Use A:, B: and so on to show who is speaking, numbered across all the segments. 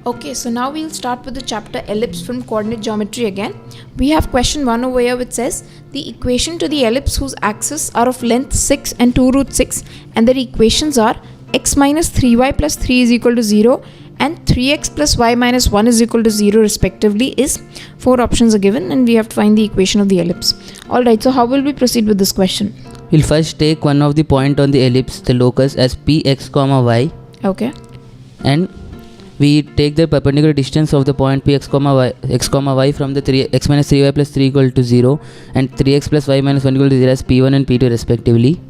A: Okay, so now we'll start with the chapter ellipse from coordinate geometry again. We have question 1 over here which says the equation to the ellipse whose axes are of length 6 and 2 root 6 and their equations are x minus 3y plus 3 is equal to 0 and 3x plus y minus 1 is equal to 0 respectively is 4 options are given and we have to find the equation of the ellipse. Alright, so how will we proceed with this question?
B: We'll first take one of the point on the ellipse, the locus, as px comma y,
A: Okay.
B: and we take the perpendicular distance of the point px comma y from the x minus 3y plus 3 equal to 0 and 3x plus y minus 1 equal to 0 as p1 and p2 respectively.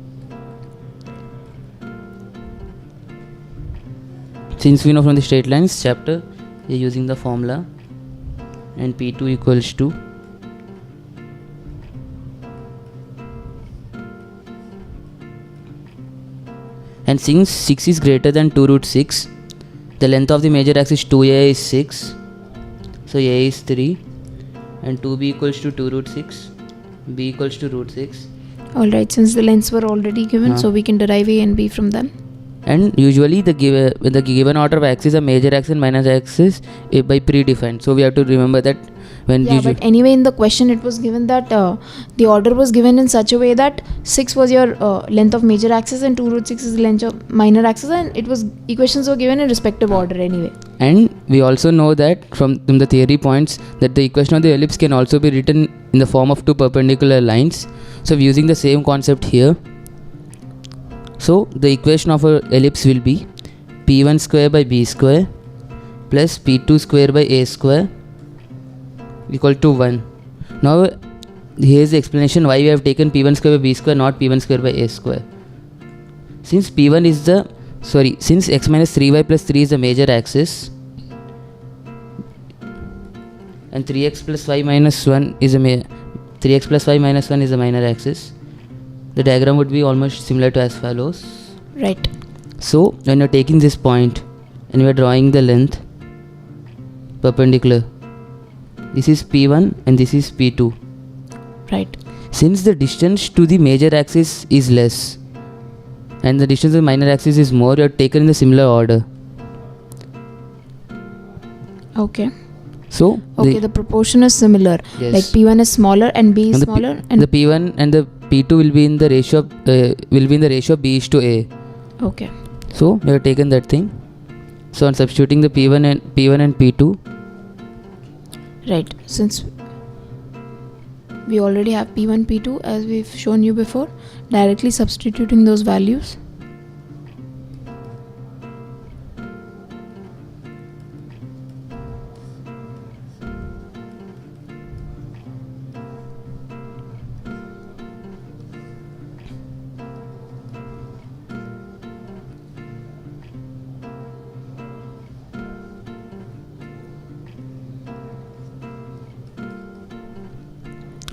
B: Since we know from the straight lines chapter, we are using the formula, and p2 equals to and since 6 is greater than 2 root 6, the length of the major axis 2a is 6, so a is 3 and 2b equals to 2 root 6, b equals to root 6.
A: Alright, since the lengths were already given, so we can derive a and b from them.
B: And usually the given order of axis are major axis and minor axis by predefined, so we have to remember that when
A: but anyway in the question it was given that the order was given in such a way that 6 was your length of major axis and 2 root 6 is the length of minor axis, and it was equations were given in respective order anyway.
B: And we also know that from the theory points that the equation of the ellipse can also be written in the form of two perpendicular lines, so we're using the same concept here. So the equation of a ellipse will be p1 square by b square plus p2 square by a square equal to 1. Now here is the explanation why we have taken p1 square by b square, not p1 square by a square. Since p1 is since x minus 3y plus 3 is the major axis and 3x plus y minus 1 is the minor axis, the diagram would be almost similar to as follows.
A: Right.
B: So when you're taking this point and we are drawing the length perpendicular, this is p1 and this is p2.
A: Right.
B: Since the distance to the major axis is less and the distance to the minor axis is more, you are taken in the similar order.
A: Okay.
B: So
A: the proportion is similar.
B: Yes.
A: Like p1 is smaller and b is smaller, and
B: the p1 and the p2 will be in the ratio of b is to a.
A: Okay.
B: So we have taken that thing. So on substituting the p1 and p2.
A: Right. Since we already have p1, p2 as we've shown you before, directly substituting those values.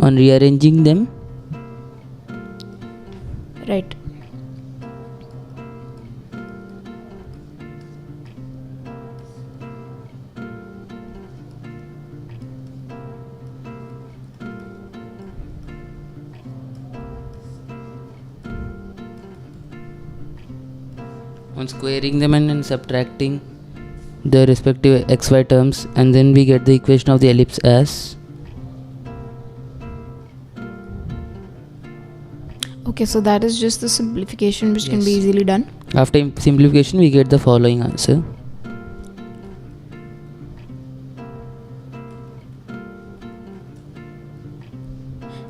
B: On rearranging them,
A: right.
B: on squaring them and subtracting the respective xy terms, and then we get the equation of the ellipse as.
A: Okay, so that is just the simplification which can be easily done.
B: After simplification, we get the following answer.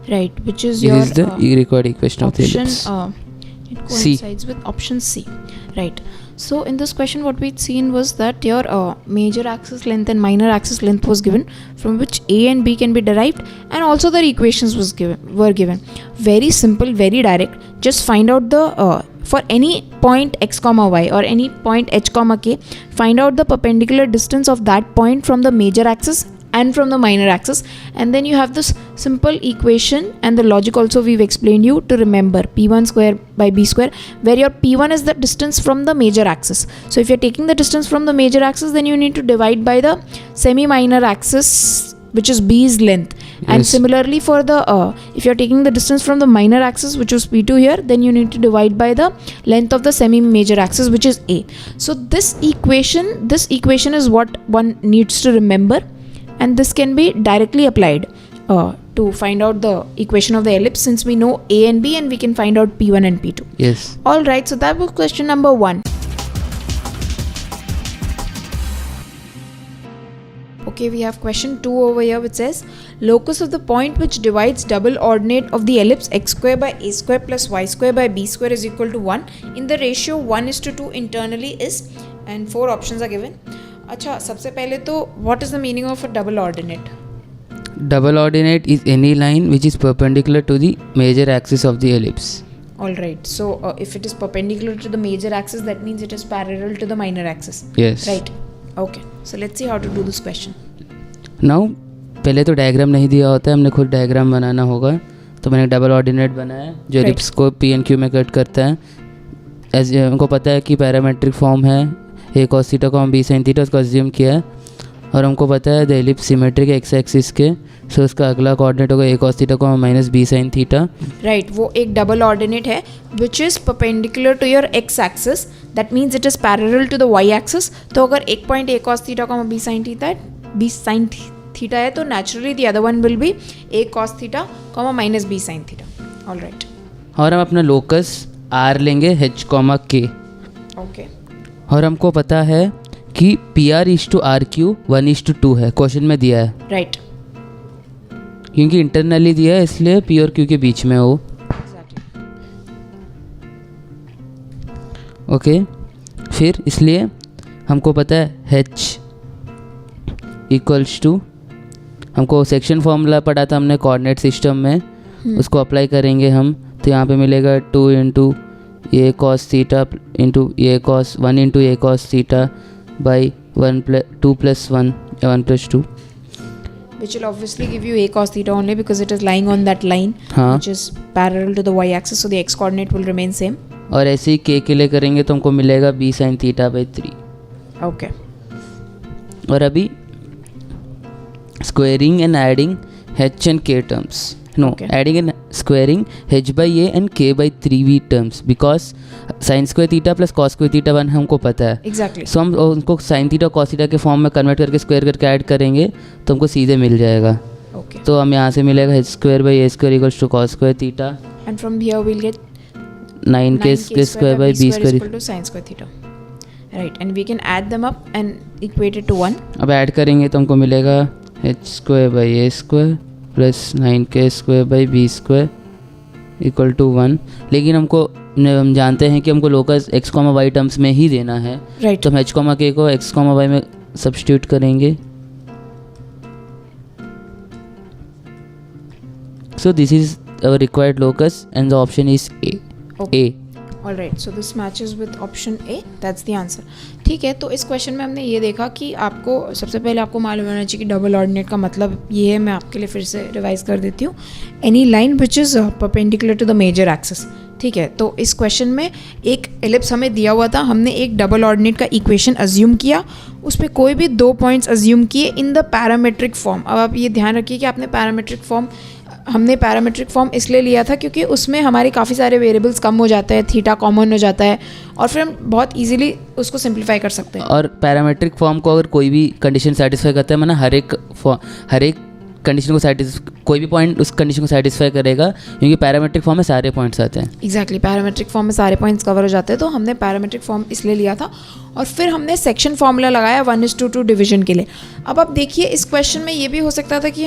A: Right, which is
B: This is the required equation of the
A: option.
B: ellipse.
A: It coincides with option C. Right. So in this question, what we'd seen was that your major axis length and minor axis length was given, from which a and b can be derived, and also their equations were given. Very simple, very direct. Just find out the for any point x comma y or any point h comma k, find out the perpendicular distance of that point from the major axis and from the minor axis, and then you have this simple equation, and the logic also we've explained you to remember p1 square by b square, where your p1 is the distance from the major axis. So if you're taking the distance from the major axis, then you need to divide by the semi minor axis, which is b's length, And similarly for the if you're taking the distance from the minor axis, which is P2 here, then you need to divide by the length of the semi major axis, which is A. So this equation is what one needs to remember, and this can be directly applied to find out the equation of the ellipse, since we know A and B, and we can find out P1 and P2.
B: Yes.
A: All right, so that was question number 1. Okay, we have question 2 over here, which says locus of the point which divides double ordinate of the ellipse x square by a square plus y square by b square is equal to 1 in the ratio 1:2 internally is, and 4 options are given. अच्छा, सबसे पहले तो what is the meaning of a double ordinate?
B: Double ordinate is any line which is perpendicular to the major axis of the ellipse.
A: All right, so if it is perpendicular to the major axis, that means it is parallel to the minor axis.
B: Yes.
A: Right. Okay, so let's see how to do this question.
B: Now पहले तो diagram नहीं दिया होता है, हमने खुद diagram बनाना होगा. तो मैंने डबल ऑर्डिनेट बनाया जो एलिप्स को पी एंड क्यू में कट करता है. एज हमको पता है कि पैरामेट्रिक फॉर्म है ए कॉस थीटा को बी साइन थीटा, उसको अज्यूम किया है. और हमको पता है the ellipse symmetric X axis के, सो उसका अगला कोऑर्डिनेट होगा ए कॉस थीटा को minus B sine theta.
A: Right, वो एक डबल ऑर्डिनेट है which is perpendicular to your X axis, that means it is parallel to the Y axis. तो अगर एक पॉइंट ए कॉस थीटा को B sine theta है, तो naturally the other one will be A cos theta minus B sine theta. All right,
B: और हम अपना locus R लेंगे एच कॉमा के.
A: ओके,
B: और हमको पता है कि P R is to R Q 1:2 है, क्वेश्चन में दिया है.
A: राइट,
B: क्योंकि इंटरनली दिया है इसलिए पी और क्यू के बीच में हो. ओके, फिर इसलिए हमको पता है एच इक्वल्स टू, हमको सेक्शन फॉर्मूला पढ़ा था हमने कोऑर्डिनेट सिस्टम में, उसको अप्लाई करेंगे हम. तो यहाँ पे मिलेगा 2 into A cos theta into A cos 1 into A cos theta by 2 + 1 या 1 + 2.
A: which will obviously give you a cos theta only because it is lying on that line
B: हाँ.
A: which is parallel to the y axis, so the x coordinate will remain same.
B: और ऐसे ही के लिए करेंगे तो हमको मिलेगा B sine theta by 3.
A: Okay,
B: और अभी squaring and adding h and k terms. No,
A: Okay.
B: adding and squaring h by a and k by 3v terms because sin square theta plus cos square theta 1 हमको पता है.
A: Exactly.
B: सो हम उनको sin theta cos theta के form में convert करके square करके add करेंगे तो हमको सीधे मिल जाएगा.
A: ओके,
B: तो हम यहाँ से मिलेगा h square by a square equals to cos square theta
A: and from here we'll get
B: 9k square by b
A: is
B: square.
A: equal to sin square theta. Right, and we can add them up and equate it to 1.
B: अब add करेंगे तो हमको मिलेगा h square by a square plus 9k square by B square equal to 1. लेकिन हम जानते हैं कि हमको locus x comma Y terms में ही देना है.
A: Right.
B: तो हम h कॉमा k को x कॉमा वाई में सब्स्टिट्यूट करेंगे. So this is our required locus and the option is A.
A: Okay. All right, so this matches with option A. That's the answer. ठीक है, तो इस question में हमने ये देखा कि आपको सबसे पहले आपको मालूम होना चाहिए कि डबल ऑर्डिनेट का मतलब ये है. मैं आपके लिए फिर से रिवाइज कर देती हूँ. Any line which is perpendicular to the major axis. ठीक है, तो इस क्वेश्चन में एक एलिप्स हमें दिया हुआ था, हमने एक डबल ऑर्डिनेट का इक्वेशन अज्यूम किया, उस पर कोई भी 2 पॉइंट्स अज्यूम किए इन द पैरामेट्रिक फॉर्म. अब आप ये ध्यान रखिए कि हमने पैरामेट्रिक फॉर्म इसलिए लिया था क्योंकि उसमें हमारे काफ़ी सारे वेरिएबल्स कम हो जाते हैं, थीटा कॉमन हो जाता है और फिर हम बहुत इजीली उसको सिंप्लीफाई कर सकते हैं.
B: और पैरामेट्रिक फॉर्म को अगर कोई भी कंडीशन सेटिस्फाई करता है, माना हर एक कंडीशन को कोई भी पॉइंट उस कंडीशन को सेटिस्फाई करेगा, क्योंकि पैरामेट्रिक फॉर्म में सारे पॉइंट्स आते हैं.
A: एग्जैक्टली, पैरामेट्रिक फॉर्म में सारे पॉइंट्स कवर हो जाते हैं. तो हमने पैरामेट्रिक फॉर्म इसलिए लिया था और फिर हमने सेक्शन फॉर्मूला लगाया 1:2 डिवीजन के लिए. अब आप देखिए इस क्वेश्चन में ये भी हो सकता था कि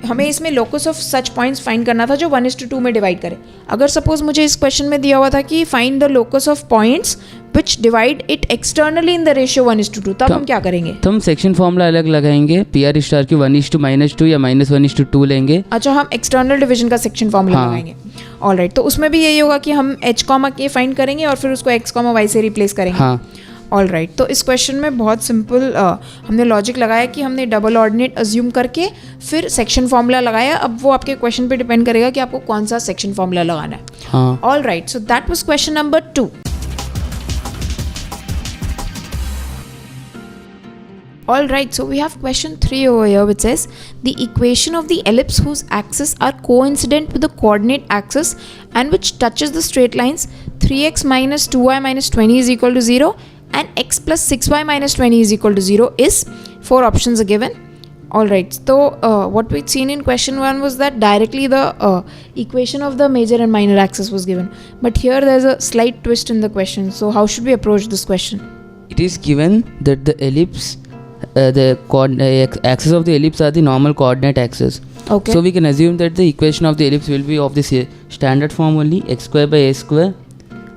A: हमें इसमें locus of such points find करना था जो 1:2 में डिवाइड करे. अगर सपोज मुझे इस क्वेश्चन में दिया हुआ था कि find the locus of points which divide it externally in the ratio 1:2, तब हम क्या करेंगे?
B: तो हम सेक्शन फॉर्मूला अलग लगाएंगे, पी आर स्टार की 1:-2 या -1:2 लेंगे.
A: अच्छा, हम एक्सटर्नल डिवीजन का सेक्शन फॉर्मूला लगाएंगे. ऑल राइट, तो उसमें भी यही होगा कि हम h कॉमा k फाइंड करेंगे और फिर उसको x कॉमा y से रिप्लेस करेंगे.
B: हाँ.
A: ऑल राइट, तो इस क्वेश्चन में बहुत सिंपल हमने लॉजिक लगाया कि हमने डबल ऑर्डिनेट अज्यूम करके फिर सेक्शन फॉर्मूला लगाया. अब वो आपके क्वेश्चन पे डिपेंड करेगा कि आपको कौन सा सेक्शन फॉर्मूला लगाना है.
B: हाँ.
A: All right, so that was question number 2. Alright, so we have question 3 over here, which says the equation of the ellipse whose axes are coincident with the coordinate axis and which touches the straight lines 3x minus 2y minus 20 is equal to 0 and x plus 6y minus 20 is equal to 0 is 4 options are given. Alright, so what we'd seen in question 1 was that directly the equation of the major and minor axis was given, but here there's a slight twist in the question. So how should we approach this question?
B: It is given that the ellipse, axis of the ellipse are the normal coordinate axis.
A: Okay.
B: So we can assume that the equation of the ellipse will be of this standard form only, x square by a square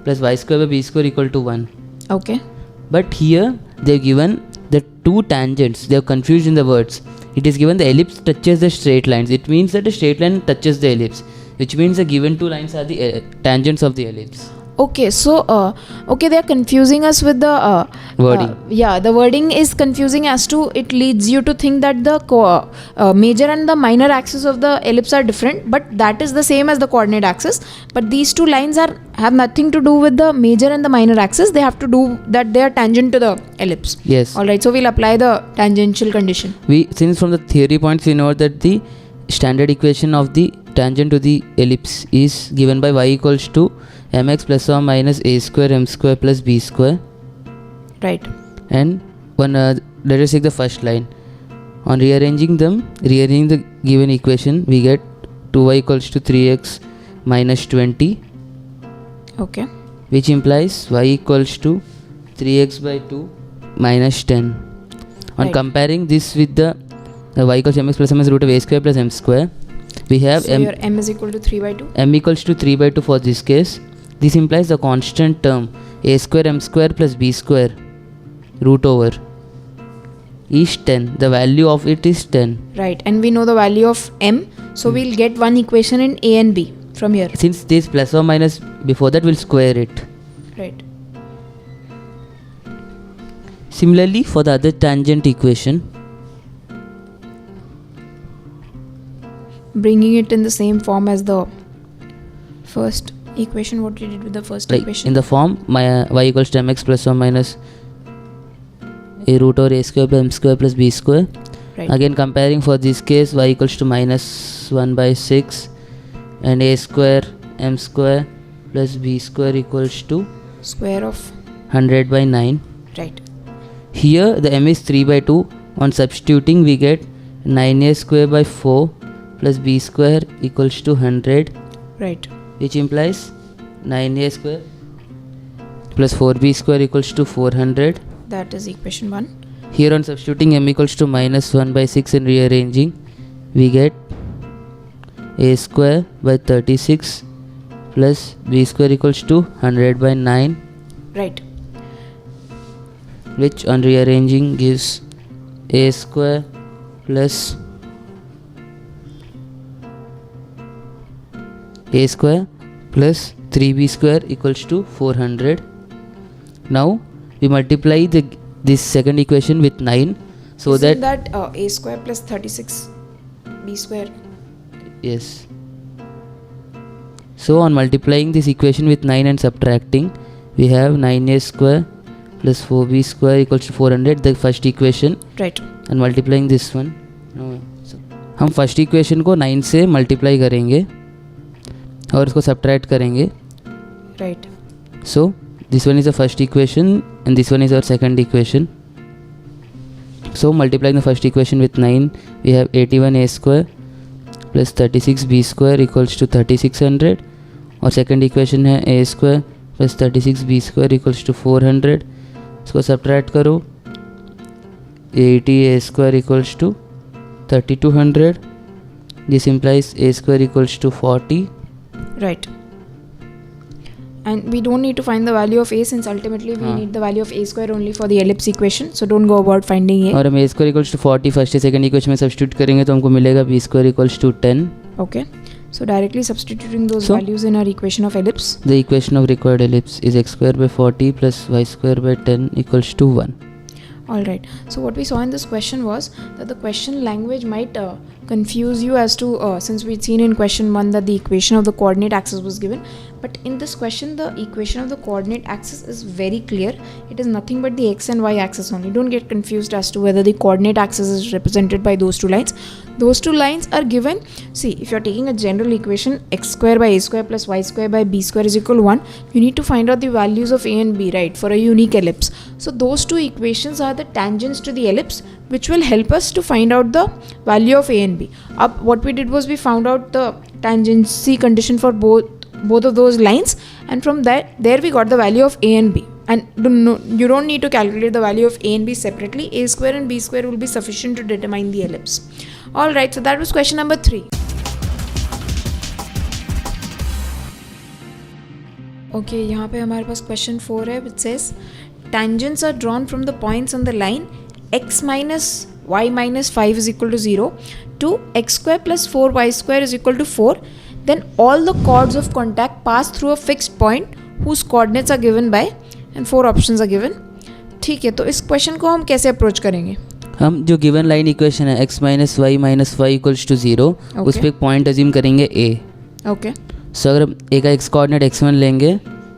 B: plus y square by b square equal to 1.
A: Okay.
B: But here they have given the two tangents. They have confused in the words. It is given the ellipse touches the straight lines. It means that the straight line touches the ellipse, which means the given two lines are the tangents of the ellipse.
A: Okay, so they are confusing us with the
B: Wording.
A: The wording is confusing as to it leads you to think that the major and the minor axis of the ellipse are different, but that is the same as the coordinate axis. But these two lines have nothing to do with the major and the minor axis. They have to do that they are tangent to the ellipse.
B: Yes.
A: Alright, so we'll apply the tangential condition.
B: Since from the theory points we know that the standard equation of the tangent to the ellipse is given by y equals to mx plus or minus a square m square plus b square.
A: Right.
B: And let us take the first line. On rearranging the given equation, we get 2y equals to 3x minus 20,
A: Okay.
B: which implies y equals to 3x by 2 minus 10. On
A: Right.
B: comparing this with the y equals to mx plus minus root of a square plus m square, we have
A: So your m is equal to 3 by 2.
B: m equals to 3 by 2 for this case. This implies the constant term a square m square plus b square root over is 10. The value of it is 10.
A: Right, and we know the value of m, so we'll get one equation in a and b from here.
B: Since this plus or minus before that, we'll square it.
A: Right.
B: Similarly, for the other tangent equation,
A: Bringing it in the same form as the first equation, what we did with the first
B: like
A: equation.
B: in the form y equals to mx plus or minus a root over a square plus m square plus b square.
A: Right.
B: Again comparing for this case, y equals to minus 1 by 6 and a square m square plus b square equals to
A: Square of
B: 100 by 9.
A: right.
B: Here the m is 3 by 2. On substituting we get 9a square by 4 plus b square equals to 100,
A: Right.
B: which implies 9a square plus 4b square equals to 400.
A: That is equation 1.
B: Here on substituting m equals to minus 1 by 6 and rearranging, we get a square by 36 plus b square equals to 100 by 9,
A: Right.
B: which on rearranging gives a square plus a square plus 3b square equals to 400. Now we multiply this second equation with 9 so
A: Isn't
B: that
A: a square plus 36 b square.
B: yes. So on multiplying this equation with 9 and subtracting, we have 9a square plus 4b square equals to 400, the first equation.
A: Right.
B: And multiplying this one, हम first equation को 9 से multiply करेंगे और उसको subtract करेंगे.
A: Right.
B: So this one is the first equation and this one is our second equation. So multiplying the first equation with 9 we have 81a square plus 36b square equals to 3600 और second equation है a square plus 36b square equals to 400. इसको subtract करो, 80a square equals to 3200. This implies a square equals to 40.
A: Right. And we don't need to find the value of a since ultimately we need the value of a square only for the ellipse equation. So don't go about finding a.
B: और हम a square equals to 40 first या second equation में substitute करेंगे तो हमको मिलेगा b square equals to 10.
A: Okay. So directly substituting those
B: So,
A: values in our equation of ellipse.
B: The equation of required ellipse is x square by 40 plus y square by 10 equals to 1.
A: Alright, so what we saw in this question was that the question language might confuse you as to since we'd seen in question 1 that the equation of the coordinate axis was given, but in this question the equation of the coordinate axis is very clear. It is nothing but the x and y axis only. Don't get confused as to whether the coordinate axis is represented by those two lines. Those two lines are given. See, if you're taking a general equation, x square by a square plus y square by b square is equal to 1, you need to find out the values of a and b, right, for a unique ellipse. So those two equations are the tangents to the ellipse, which will help us to find out the value of a and b. Up, what we did was we found out the tangency condition for both of those lines, and from there we got the value of a and b. And you don't need to calculate the value of a and b separately. A square and b square will be sufficient to determine the ellipse. Alright, so that was question number 3. Okay, यहाँ पे हमारे पास question 4 है, which says tangents are drawn from the points on the line x minus y minus 5 is equal to 0 to x square plus 4y square is equal to 4. Then all the chords of contact pass through a fixed point whose coordinates are given by, and 4 options are given. ठीक है, तो इस question को हम कैसे approach करेंगे?
B: हम जो गिवन लाइन इक्वेशन है x minus Y minus Y equals to 0, उस पर एक पॉइंट अज्यूम करेंगे a.
A: ओके,
B: सो अगर a का x कोऑर्डिनेट x1 लेंगे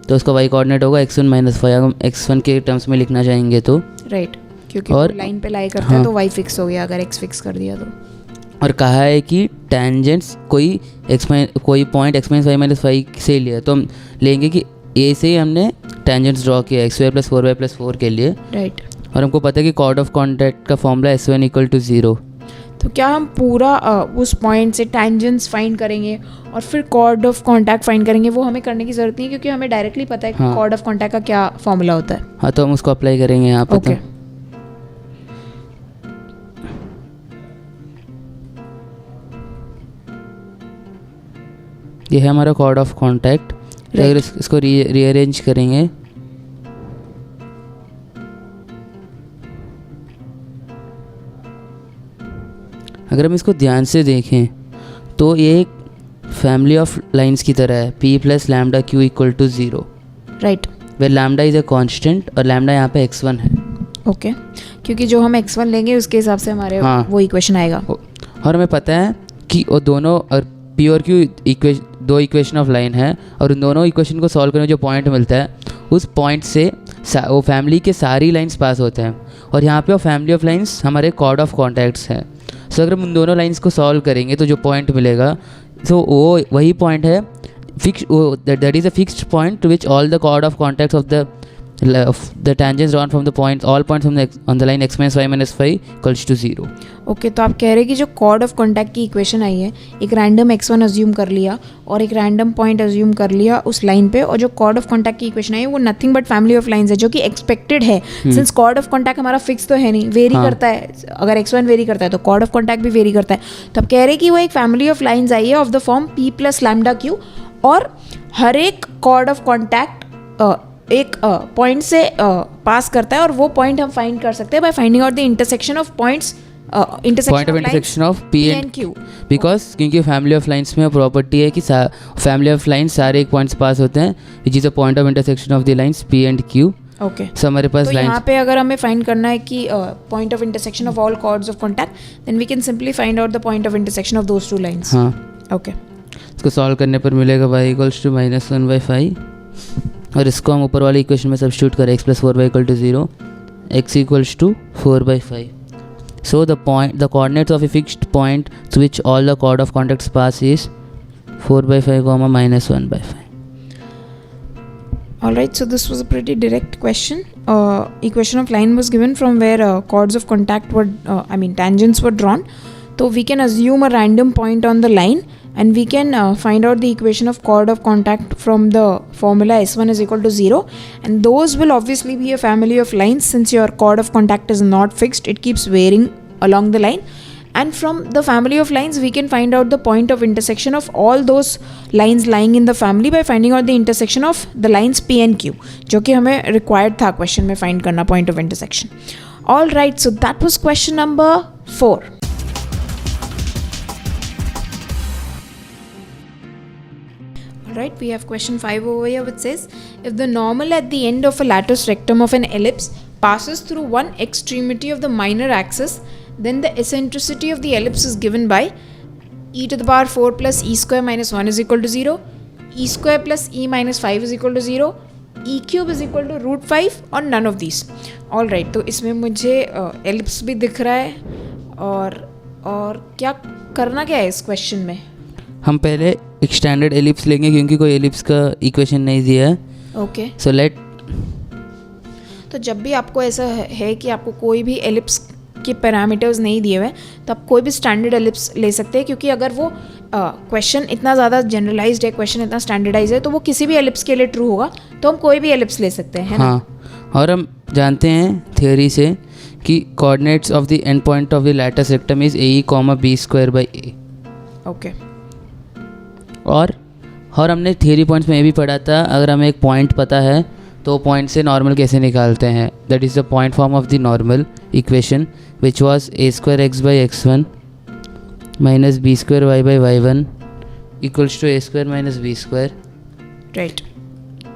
B: तो उसका y कोऑर्डिनेट होगा x1 माइनस वाई. अगर हम x1 के टर्म्स में लिखना चाहेंगे तो
A: राइट, क्योंकि
B: और
A: लाइन पे लाई करता है तो y फिक्स हो गया अगर x फिक्स कर दिया तो.
B: और कहा है कि टेंजेंट्स कोई point x minus Y minus Y से लिया, तो हम लेंगे कि a से ही हमने टेंजेंट्स ड्रॉ किया x square plus 4y plus 4 के लिए.
A: राइट,
B: और हमको पता है कि कॉर्ड ऑफ कॉन्टैक्ट का फॉर्मूला S1 इक्वल टू 0.
A: तो क्या हम पूरा उस पॉइंट से टैंजेंट्स फाइंड करेंगे और फिर कॉर्ड ऑफ कॉन्टैक्ट फाइंड करेंगे? वो हमें करने की ज़रूरत नहीं है, क्योंकि हमें डायरेक्टली पता है कि कॉर्ड ऑफ कॉन्टैक्ट का क्या फॉर्मूला होता है.
B: हाँ, तो हम उसको अप्लाई करेंगे यहाँ पर.
A: ओके,
B: ये है हमारा कॉर्ड ऑफ कॉन्टैक्ट. अगर इसको रीअरेंज करेंगे अगर हम इसको ध्यान से देखें तो ये एक फैमिली ऑफ लाइंस की तरह है, p plus lambda Q equal to 0.
A: Right,
B: where lambda is a constant और लैम्डा यहाँ पे x1 है.
A: ओके, क्योंकि जो हम x1 लेंगे उसके हिसाब से हमारे वो इक्वेशन आएगा.
B: और हमें पता है कि वो दोनों और p और q दो इक्वेशन ऑफ लाइन है, और उन दोनों इक्वेशन को सॉल्व करने में जो पॉइंट मिलता है उस पॉइंट से वो फैमिली के सारी लाइंस पास होते हैं. और यहाँ पे वो फैमिली ऑफ लाइंस हमारे कॉर्ड ऑफ कॉन्टैक्ट्स हैं. सो अगर हम उन दोनों लाइंस को सॉल्व करेंगे तो जो पॉइंट मिलेगा तो वो वही पॉइंट है fix, that is a fixed point to which all the chord of contacts of the tangents drawn from the points, all points on the line x minus y minus 5 equals to 0.
A: Okay, तो आप कह रहे हैं कि जो cord of contact की equation आई है, एक रैंडम x1 अज्यूम कर लिया और एक रैंडम पॉइंट अज्यूम कर लिया उस लाइन पे, और जो कॉर्ड ऑफ कॉन्टैक्ट की इक्वेशन आई है वो nothing but family of lines है, जो कि एक्सपेक्टेड है. सिंस कॉर्ड ऑफ कॉन्टैक्ट हमारा फिक्स तो है नहीं, वेरी करता है. अगर x1 वेरी करता है तो कॉर्ड ऑफ कॉन्टैक्ट भी वेरी करता है. तो आप कह रहे हैं कि वो एक फैमिली ऑफ लाइंस आई है of the form p plus lambda Q, और हर एक कॉर्ड ऑफ कॉन्टैक्ट एक पॉइंट से पास करता है, और वो पॉइंट हम फाइंड कर सकते हैं by finding out the intersection of points,
B: intersection of P and Q. Because क्योंकि फैमिली ऑफ लाइंस में प्रॉपर्टी है कि फैमिली ऑफ लाइंस सारे एक पॉइंट्स पास होते हैं, which is a point of intersection of the lines P and Q.
A: Okay,
B: so हमारे पास
A: तो यहाँ पे अगर हमें फाइंड करना है कि point of intersection of all chords of contact, then we can simply find out the point of intersection of those two lines.
B: हाँ,
A: ओके,
B: इसको सॉल्व करने पर मिलेगा y इक्वल्स टू -1/5, और इसको हम ऊपर वाली इक्वेशन में सब्स्टिट्यूट करें x plus 4y equal to 0, x equals to 4/5. So the coordinates of a fixed point to which all the chord of contacts pass is 4/5, -1/5.
A: Alright, so this was a pretty direct question. Equation of line was given from where chords of contact were, tangents were drawn. So we can assume a random point on the line, and we can find out the equation of chord of contact from the formula S1 is equal to 0, and those will obviously be a family of lines. Since your chord of contact is not fixed, it keeps varying along the line, and from the family of lines we can find out the point of intersection of all those lines lying in the family by finding out the intersection of the lines P and Q, जो कि हमें required था question में find करना point of intersection. All right, so that was question number 4. Alright, we have question 5 over here, which says if the normal at the end of a lattice rectum of an ellipse passes through one extremity of the minor axis, then the eccentricity of the ellipse is given by e to the power 4 plus e square minus 1 is equal to 0, e square plus e minus 5 is equal to 0, e cube is equal to root 5 or none of these. All right, तो इसमें मुझे ellipse भी दिख रहा है और क्या करना क्या है इस क्वेश्चन में?
B: हम पहले एक स्टैंडर्ड एलिप्स लेंगे क्योंकि कोई एलिप्स का इक्वेशन नहीं दिया है.
A: ओके,
B: सो लेट,
A: तो जब भी आपको ऐसा है कि आपको कोई भी एलिप्स के पैरामीटर्स नहीं दिए हुए तो आप कोई भी स्टैंडर्ड एलिप्स ले सकते हैं, क्योंकि अगर वो क्वेश्चन इतना ज़्यादा जनरलाइज्ड है, क्वेश्चन इतना स्टैंडर्डाइज है, तो वो किसी भी एलिप्स के लिए ट्रू होगा, तो हम कोई भी एलिप्स ले सकते हैं, है ना?
B: हाँ, और हम जानते हैं थियोरी से कि coordinates of the end point of the latus rectum is A comma B square by A.
A: Okay,
B: और हमने थियरी पॉइंट्स में ये भी पढ़ा था, अगर हमें एक पॉइंट पता है तो पॉइंट से नॉर्मल कैसे निकालते हैं. That is the point form of the normal equation which was A square X by x1 minus B square Y by y1 equals to A square minus B square.
A: Right,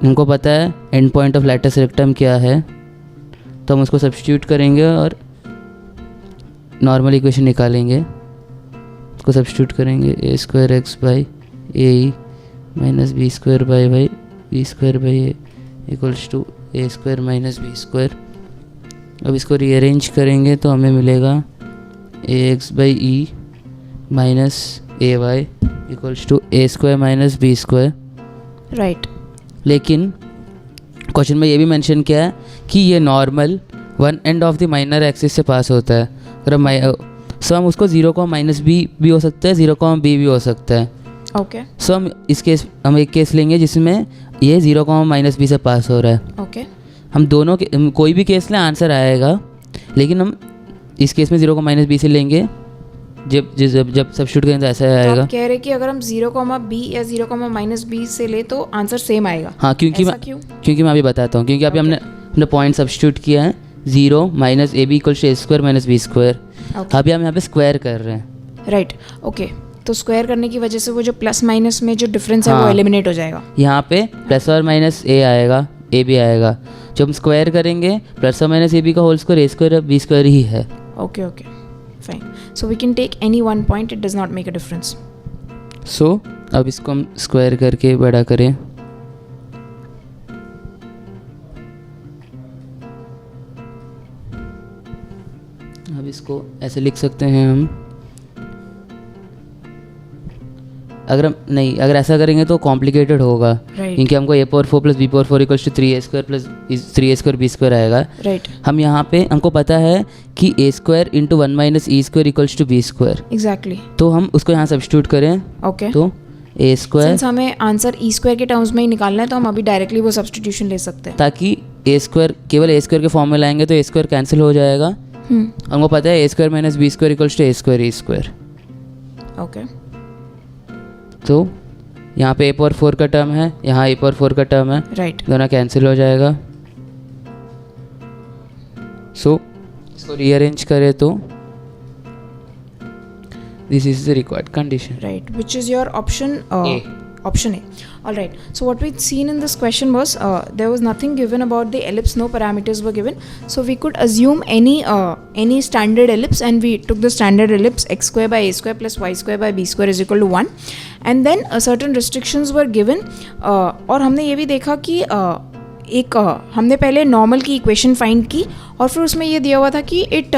B: हमको पता है end point of latus rectum क्या है, तो हम उसको substitute करेंगे और नॉर्मल इक्वेशन निकालेंगे. उसको सब्स्टिट्यूट करेंगे A square X by A minus B square by by B square by A equals to A square minus B square. अब इसको रीअरेंज करेंगे तो हमें मिलेगा A X by E minus A Y equals to A square minus B square.
A: Right,
B: लेकिन question में ये भी मेंशन किया है कि ये normal one end of the minor axis से पास होता है. अगर सो हम उसको 0, माइनस बी भी हो सकता है, 0, बी भी हो सकता है.
A: ओके,
B: सो हम एक केस लेंगे जिसमें ये 0, माइनस बी से पास हो रहा है.
A: ओके,
B: हम दोनों के कोई भी केस लें आंसर आएगा, लेकिन हम इस केस में 0, माइनस बी से लेंगे. जब सब्स्टिट्यूट करेंगे तो ऐसा
A: तो
B: आएगा.
A: आप कह रहे कि अगर हम 0, बी या 0, माइनस बी से ले तो आंसर सेम आएगा.
B: हाँ, क्योंकि मैं अभी बताता हूँ, क्योंकि अभी हमने पॉइंट सब्स्टिट्यूट किया है 0 minus A B equal to A square minus B square. अभी हम यहाँ पे स्क्वायर कर रहे हैं.
A: राइट, ओके, तो स्क्वायर करने की वजह से वो जो प्लस माइनस में जो डिफरेंस है वो एलिमिनेट हो जाएगा.
B: यहाँ पे प्लस और माइनस ए आएगा, ए भी आएगा. जब हम स्क्वायर करेंगे प्लस और माइनस ए बी का whole square A square B square ही है.
A: Okay, fine. So we can take any one point, it does not make a difference.
B: So अब इसको हम स्क्वायर करके बड़ा करें. अब इसको ऐसे लिख सकते हैं हम. अगर ऐसा करेंगे तो कॉम्प्लिकेटेड होगा, क्योंकि हमको A power 4 plus B power 4 equals to 3a square plus 3a square B square आएगा.
A: राइट,
B: हम यहाँ पे हमको पता है कि A square into 1 minus E square equals to B square.
A: Exactly,
B: तो हम उसको यहाँ सब्स्टिट्यूट करें.
A: ओके,
B: तो ए स्क्वायर,
A: सिंस हमें आंसर ई स्क्वायर के टर्म्स में ही निकालना है तो हम अभी डायरेक्टली वो सब्स्टिट्यूशन ले सकते हैं,
B: ताकि ए स्क्वायर केवल ए स्क्वायर के फॉर्म में लाएंगे तो ए स्क्वायर कैंसिल हो जाएगा. हमको पता है A square minus B square equals to A square E square.
A: Okay,
B: तो यहाँ पे ए पावर 4 का टर्म है, यहाँ ए पावर 4 का टर्म है.
A: राइट,
B: दोनों कैंसिल हो जाएगा. सो इसको रीअरेंज करें तो this is the required condition.
A: right, which is your option
B: A.
A: Option A. All right, so what we'd seen in this question was there was nothing given about the ellipse, no parameters were given, so we could assume any standard ellipse, and we took the standard ellipse x square by a square plus y square by b square is equal to 1, and then certain restrictions were given. और हमने ये भी देखा कि हमने पहले normal की equation find की और फिर उसमें ये दिया हुआ था कि it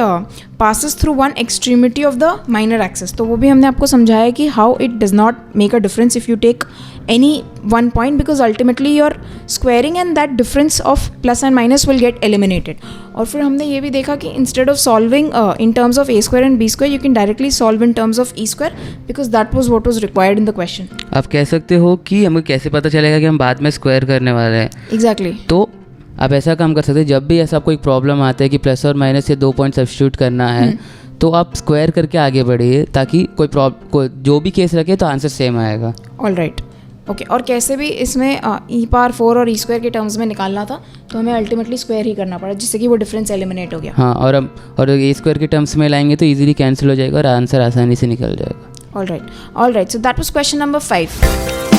A: passes through one extremity of the minor axis, तो वो भी हमने आपको समझाया कि how it does not make a difference if you take any one point, because ultimately you're squaring and that difference of plus and minus will get eliminated. और फिर हमने ये भी देखा कि instead of solving in terms of a square and b square, you can directly solve in terms of e square because that was what was required in the question.
B: आप कह सकते हो कि हमें कैसे पता चलेगा कि हम बाद में स्क्वायर करने वाले हैं.
A: Exactly.
B: तो आप ऐसा काम कर सकते हैं, जब भी ऐसा कोई प्रॉब्लम आता है कि प्लस और माइनस से 2 पॉइंट सब्स्टिट्यूट करना है तो आप स्क्वायर करके आगे बढ़िए, ताकि कोई जो भी केस रखे तो आंसर सेम आएगा.
A: All right, okay. और कैसे भी इसमें ई पावर 4 और ई स्क्वायर के टर्म्स में निकालना था तो हमें अल्टीमेटली स्क्वायर ही करना पड़ा, जिससे कि वो डिफरेंस एलिमिनेट हो गया.
B: हाँ, और ए स्क्वायर के टर्म्स में लाएंगे तो इजीली कैंसिल हो जाएगा और आंसर आसानी से निकल जाएगा.
A: All right, so that was question number 5.